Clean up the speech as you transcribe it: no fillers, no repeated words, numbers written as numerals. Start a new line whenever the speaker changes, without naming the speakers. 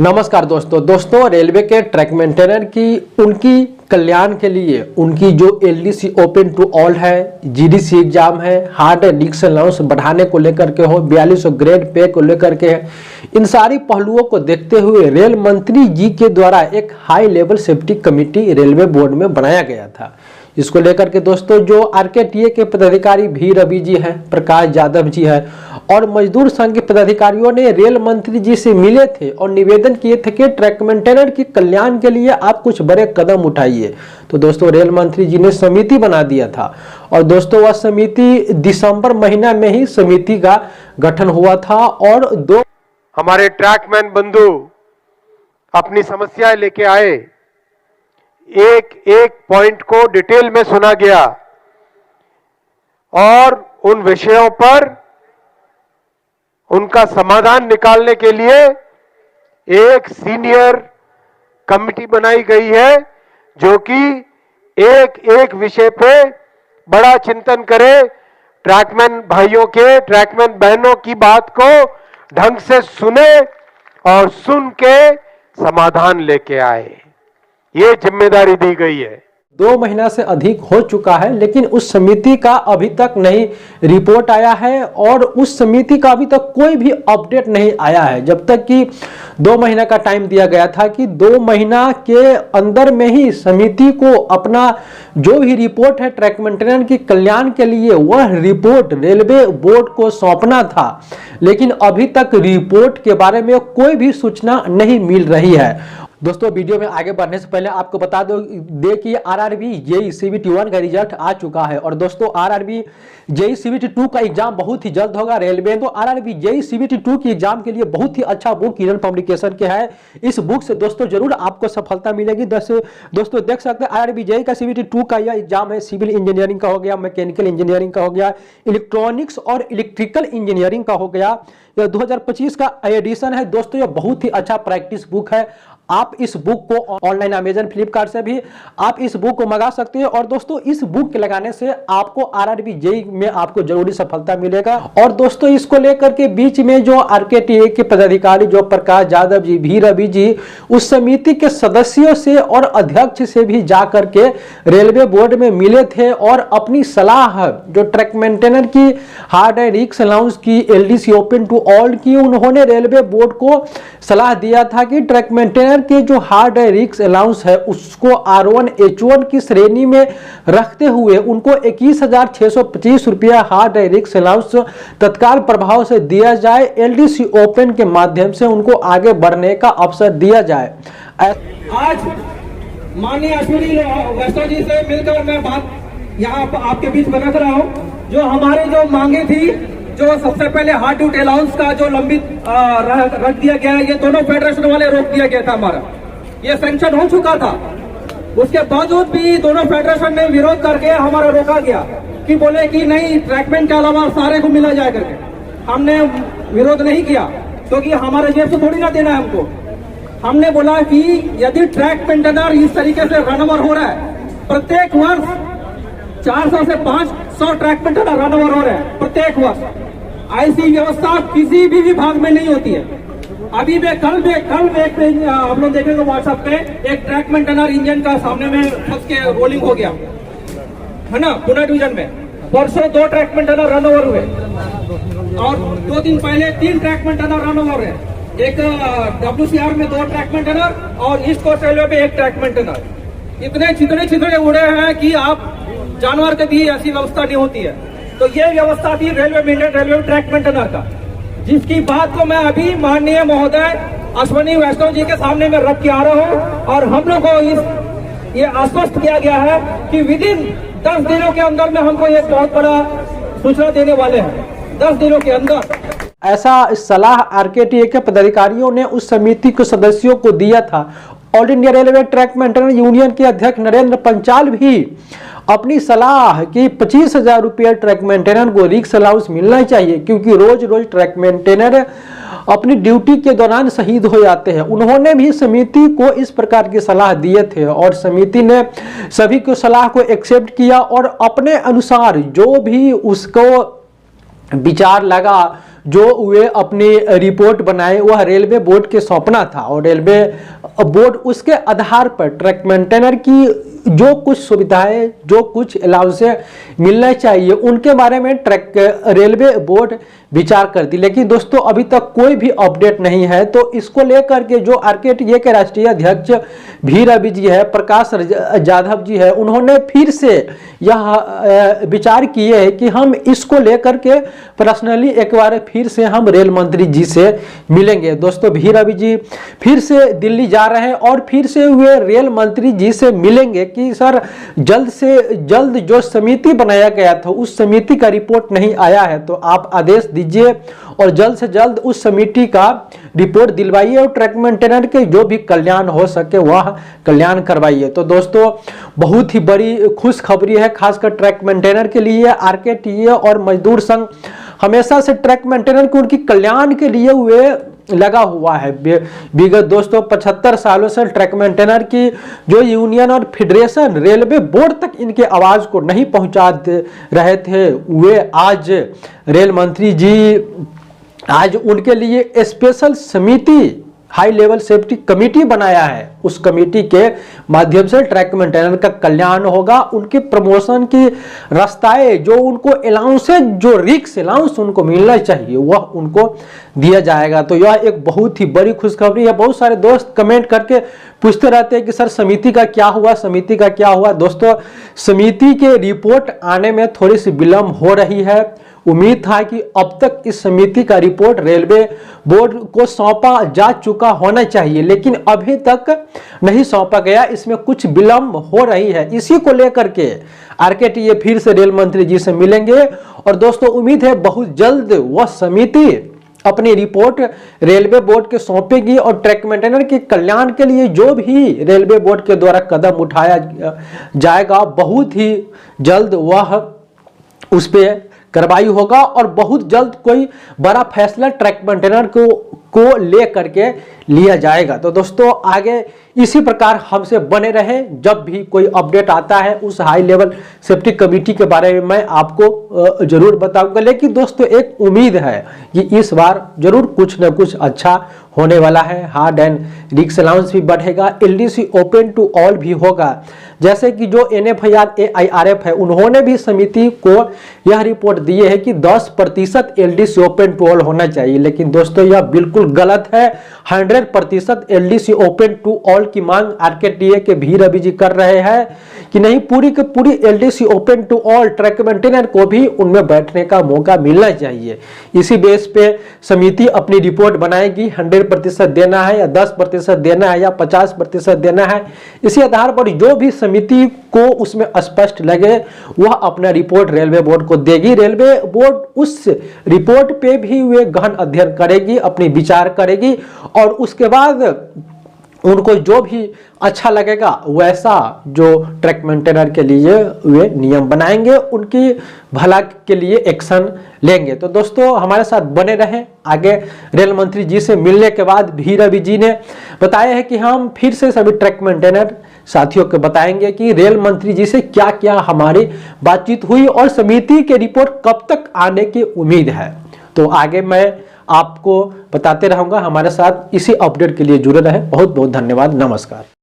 नमस्कार दोस्तों रेलवे के ट्रैक मेंटेनर की उनकी कल्याण के लिए उनकी जो एलडीसी ओपन टू ऑल है, जीडीसी एग्जाम है, हार्ड डिस्क अलाउंस बढ़ाने को लेकर के हो, 4200 ग्रेड पे को लेकर के है, इन सारी पहलुओं को देखते हुए रेल मंत्री जी के द्वारा एक high level safety committee railway board में बनाया गया था। इसको लेकर के दोस्तों जो आरकेटीए के पदाधिकारी भी रवि जी हैं, प्रकाश यादव जी हैं और मजदूर संघ के पदाधिकारियों ने रेल मंत्री जी से मिले थे और निवेदन किए थे कि ट्रैक मेंटेनर के कल्याण के लिए आप कुछ बड़े कदम उठाइए। तो दोस्तों रेल मंत्री जी ने समिति बना दिया था और दोस्तों वह समिति दिसंबर महीना में ही समिति का गठन हुआ था और दो
हमारे ट्रैकमैन बंधु अपनी समस्याएं लेके आए। एक एक पॉइंट को डिटेल में सुना गया और उन विषयों पर उनका समाधान निकालने के लिए एक सीनियर कमिटी बनाई गई है जो कि एक एक विषय पे बड़ा चिंतन करे, ट्रैकमैन भाइयों के, ट्रैकमैन बहनों की बात को ढंग से सुने और सुन के समाधान लेके आए। ये जिम्मेदारी दी गई है।
2 महीना से अधिक हो चुका है लेकिन उस समिति का अभी तक नहीं रिपोर्ट आया है और उस समिति का अभी तक कोई भी अपडेट नहीं आया है। जब तक कि 2 महीना का टाइम दिया गया था कि 2 महीना के अंदर में ही समिति को अपना जो भी रिपोर्ट है ट्रैक मेंटेनर के कल्याण के लिए वह रिपोर्ट रेलवे बोर्ड को सौंपना था, लेकिन अभी तक रिपोर्ट के बारे में कोई भी सूचना नहीं मिल रही है। दोस्तों वीडियो में आगे बढ़ने से पहले आपको बता दे कि आरआरबी जेईई सीबीटी 1 का रिजल्ट आ चुका है और दोस्तों आरआरबी जेईई सीबीटी 2 का एग्जाम बहुत ही जल्द होगा। रेलवे तो आरआरबी जेईई सीबीटी 2 की एग्जाम के लिए बहुत ही अच्छा बुक किरण पब्लिकेशन के है। इस बुक से दोस्तों जरूर आपको सफलता मिलेगी। दोस्तों देख सकते हैं आरआरबी जेईई का सीबीटी 2 का यह एग्जाम है। सिविल इंजीनियरिंग का हो गया, मैकेनिकल इंजीनियरिंग का हो गया, इलेक्ट्रॉनिक्स और इलेक्ट्रिकल इंजीनियरिंग का हो गया। यह 2025 का एडिशन है दोस्तों। यह बहुत ही अच्छा प्रैक्टिस बुक है। आप इस बुक को ऑनलाइन अमेजन फ्लिपकार्ट से भी आप इस बुक को मंगा सकते हैं और दोस्तों इस बुक के लगाने से आपको आरआरबी जेईई में आपको जरूरी सफलता मिलेगा। और दोस्तों इसको लेकर के बीच में जो आरकेटीए के पदाधिकारी जो प्रकाश यादव जी, भी रवि जी, उस समिति के सदस्यों से और अध्यक्ष से भी जा करके रेलवे बोर्ड में मिले थे और अपनी सलाह जो ट्रैक मेंटेनर की हार्ड एंड डिस्क अलाउंस की एलडीसी ओपन टू ऑल की उन्होंने रेलवे बोर्ड को सलाह दिया था कि ट्रैक मेंटेनर के जो हार्ड डिस्क अलाउंस है उसको R1 H1 की श्रेणी में रखते हुए उनको 21,625 रुपया हार्ड डिस्क अलाउंस तत्काल प्रभाव से दिया जाए। एलडीसी ओपन के माध्यम से उनको आगे बढ़ने का अवसर दिया जाए।
आज माननीय अश्विनी वैष्णव जी से मिलकर मैं बात यहाँ आपके बीच में रख रहा हूँ। जो हमारी जो मांगे थी, जो सबसे पहले हार्ड ड्यूटी अलाउंस का जो लंबित रख दिया गया है, ये दोनों फेडरेशन वाले रोक दिया गया था। हमारा ये सैंक्शन हो चुका था, उसके बावजूद भी दोनों फेडरेशन ने विरोध करके हमारा रोका गया कि बोले कि नहीं ट्रैकमैन के अलावा सारे को मिला जाए करके। हमने विरोध नहीं किया क्योंकि तो हमारे जेब से थोड़ी ना देना है हमको। हमने बोला कि यदि ट्रैक मेंटेनर इस तरीके से रन ओवर हो रहा है, प्रत्येक वर्ष 400 से 500 ट्रैक मेंटेनर रन ओवर हो रहे हैं प्रत्येक वर्ष। ऐसी व्यवस्था किसी भी विभाग में नहीं होती है। अभी मैं कल आप लोग देखेंगे व्हाट्सएप पे एक ट्रैक मेंटेनर इंजन का सामने में फंस के रोलिंग हो गया है ना, पुणे डिवीजन में। परसों 2 ट्रैक मेंटेनर रन ओवर हुए और 2 दिन पहले 3 ट्रैक मेंटेनर रन ओवर है। एक WCR में 2 ट्रैक मेंटेनर और ईस्ट कोस्ट रेलवे में 1 ट्रैक मेंटेनर। इतने छितरे उड़े हैं कि आप जानवर के भी ऐसी व्यवस्था नहीं होती है। तो ये व्यवस्था थी रेलवे ट्रैक मेंटेनर का, जिसकी बात को मैं अभी माननीय महोदय अश्विनी वैष्णव जी के सामने में रख के आ रहा हूँ और हम लोग को ये आश्वस्त किया गया है कि विदिन 10 दिनों के अंदर में हमको ये बहुत बड़ा सूचना देने वाले हैं। 10 दिनों के अंदर
ऐसा सलाह आरकेटीए के पदाधिकारियों ने उस समिति के सदस्यों को दिया था। All India railway track maintainer union के अध्यक्ष नरेंद्र पंचाल भी अपनी सलाह कि 25,000 रुपया ट्रैक मेंटेनर को डिस्क अलाउंस मिलना चाहिए क्योंकि रोज रोज ट्रैक मेंटेनर अपनी ड्यूटी के दौरान शहीद हो जाते हैं। उन्होंने भी समिति को इस प्रकार की सलाह दिए थे और समिति ने सभी को सलाह को एक्सेप्ट किया और अपने अनुसार जो भी उसको विचार लगा, जो वे अपनी रिपोर्ट बनाए वह रेलवे बोर्ड के सौंपना था, और रेलवे बोर्ड उसके आधार पर ट्रैक मेंटेनर की जो कुछ सुविधाएं, जो कुछ अलाउंसें मिलना चाहिए उनके बारे में रेलवे बोर्ड विचार करती। लेकिन दोस्तों अभी तक कोई भी अपडेट नहीं है। तो इसको लेकर के जो आरकेटीए के राष्ट्रीय अध्यक्ष भी रवि जी है, प्रकाश जाधव जी है, उन्होंने फिर से यह विचार किए है कि हम इसको लेकर के पर्सनली एक बार फिर से हम रेल मंत्री जी से मिलेंगे। दोस्तों भी रवि जी फिर से दिल्ली जा रहे हैं और फिर से वे रेल मंत्री जी से मिलेंगे कि सर जल्द से जल्द जो समिति बनाया गया था उस समिति का रिपोर्ट नहीं आया है, तो आप आदेश दीजिए और जल्द से जल्द उस समिति का रिपोर्ट दिलवाइए और ट्रैक मेंटेनर के जो भी कल्याण हो सके वह कल्याण करवाइए। तो दोस्तों बहुत ही बड़ी खुशखबरी है खासकर ट्रैक मेंटेनर के लिए। आरकेटीए और मजदूर संघ हमेशा से ट्रैक मेंटेनर को उनकी कल्याण के लिए वे लगा हुआ है। विगत दोस्तों 75 सालों से ट्रैक मेंटेनर की जो यूनियन और फेडरेशन रेलवे बोर्ड तक इनके आवाज को नहीं पहुंचा रहे थे, वे आज रेल मंत्री जी आज उनके लिए स्पेशल समिति हाई लेवल सेफ्टी कमेटी बनाया है। उस कमेटी के माध्यम से ट्रैक मेंटेनर का कल्याण होगा, उनके प्रमोशन की रास्ताएं, जो उनको अलाउंसेज, जो रिक्स अलाउंस उनको मिलना चाहिए वह उनको दिया जाएगा। तो यह एक बहुत ही बड़ी खुशखबरी है। बहुत सारे दोस्त कमेंट करके पूछते रहते हैं कि सर समिति का क्या हुआ, समिति का क्या हुआ। दोस्तों समिति के रिपोर्ट आने में थोड़ी सी विलंब हो रही है। उम्मीद था कि अब तक इस समिति का रिपोर्ट रेलवे बोर्ड को सौंपा जा चुका होना चाहिए, लेकिन अभी तक नहीं सौंपा गया, इसमें कुछ विलंब हो रही है। इसी को लेकर के आरकेटीए फिर से रेल मंत्री जी से मिलेंगे और दोस्तों उम्मीद है बहुत जल्द वह समिति अपनी रिपोर्ट रेलवे बोर्ड के सौंपेगी और ट्रैक मेंटेनर के कल्याण के लिए जो भी रेलवे बोर्ड के द्वारा कदम उठाया जाएगा बहुत ही जल्द वह उस पर कार्रवाई होगा और बहुत जल्द कोई बड़ा फैसला ट्रैक मेंटेनर को ले करके लिया जाएगा। तो दोस्तों आगे इसी प्रकार हमसे बने रहे, जब भी कोई अपडेट आता है उस हाई लेवल सेफ्टी कमेटी के बारे में मैं आपको जरूर बताऊंगा। लेकिन दोस्तों एक उम्मीद है कि इस बार जरूर कुछ न कुछ अच्छा होने वाला है। हार्ड एंड रिक्स अलाउंस भी बढ़ेगा, एलडीसी ओपन टू ऑल भी होगा। जैसे कि जो NFIR AIRF है उन्होंने भी समिति को यह रिपोर्ट दी है कि 10% एलडीसी ओपन टू ऑल होना चाहिए, लेकिन दोस्तों यह बिल्कुल गलत है। 100% एलडीसी ओपन टू ऑल की मांग आरकेटीए के भी रवि जी कर रहे हैं कि नहीं, पूरी की पूरी LDC open to all track maintainer को भी उनमें बैठने का मौका मिलना चाहिए। इसी बेस पे समिति अपनी रिपोर्ट बनाएगी, 100% देना है या 10% देना है या 50% देना है। इसी आधार पर जो भी समिति को उसमें स्पष्ट लगे वह अपना रिपोर्ट रेलवे बोर्ड को देगी। रेलवे बोर्ड उस रिपोर्ट पे भी वे गहन अध्ययन करेगी, अपनी विचार करेगी और उसके बाद उनको जो भी अच्छा लगेगा वैसा जो ट्रैक मेंटेनर के लिए वे नियम बनाएंगे, उनकी भला के लिए एक्शन लेंगे। तो दोस्तों हमारे साथ बने रहें। आगे रेल मंत्री जी से मिलने के बाद भी रवि जी ने बताया है कि हम फिर से सभी ट्रैक मेंटेनर साथियों को बताएंगे कि रेल मंत्री जी से क्या क्या हमारी बातचीत हुई और समिति के रिपोर्ट कब तक आने की उम्मीद है। तो आगे मैं आपको बताते रहूंगा। हमारे साथ इसी अपडेट के लिए जुड़े रहे। बहुत बहुत धन्यवाद। नमस्कार।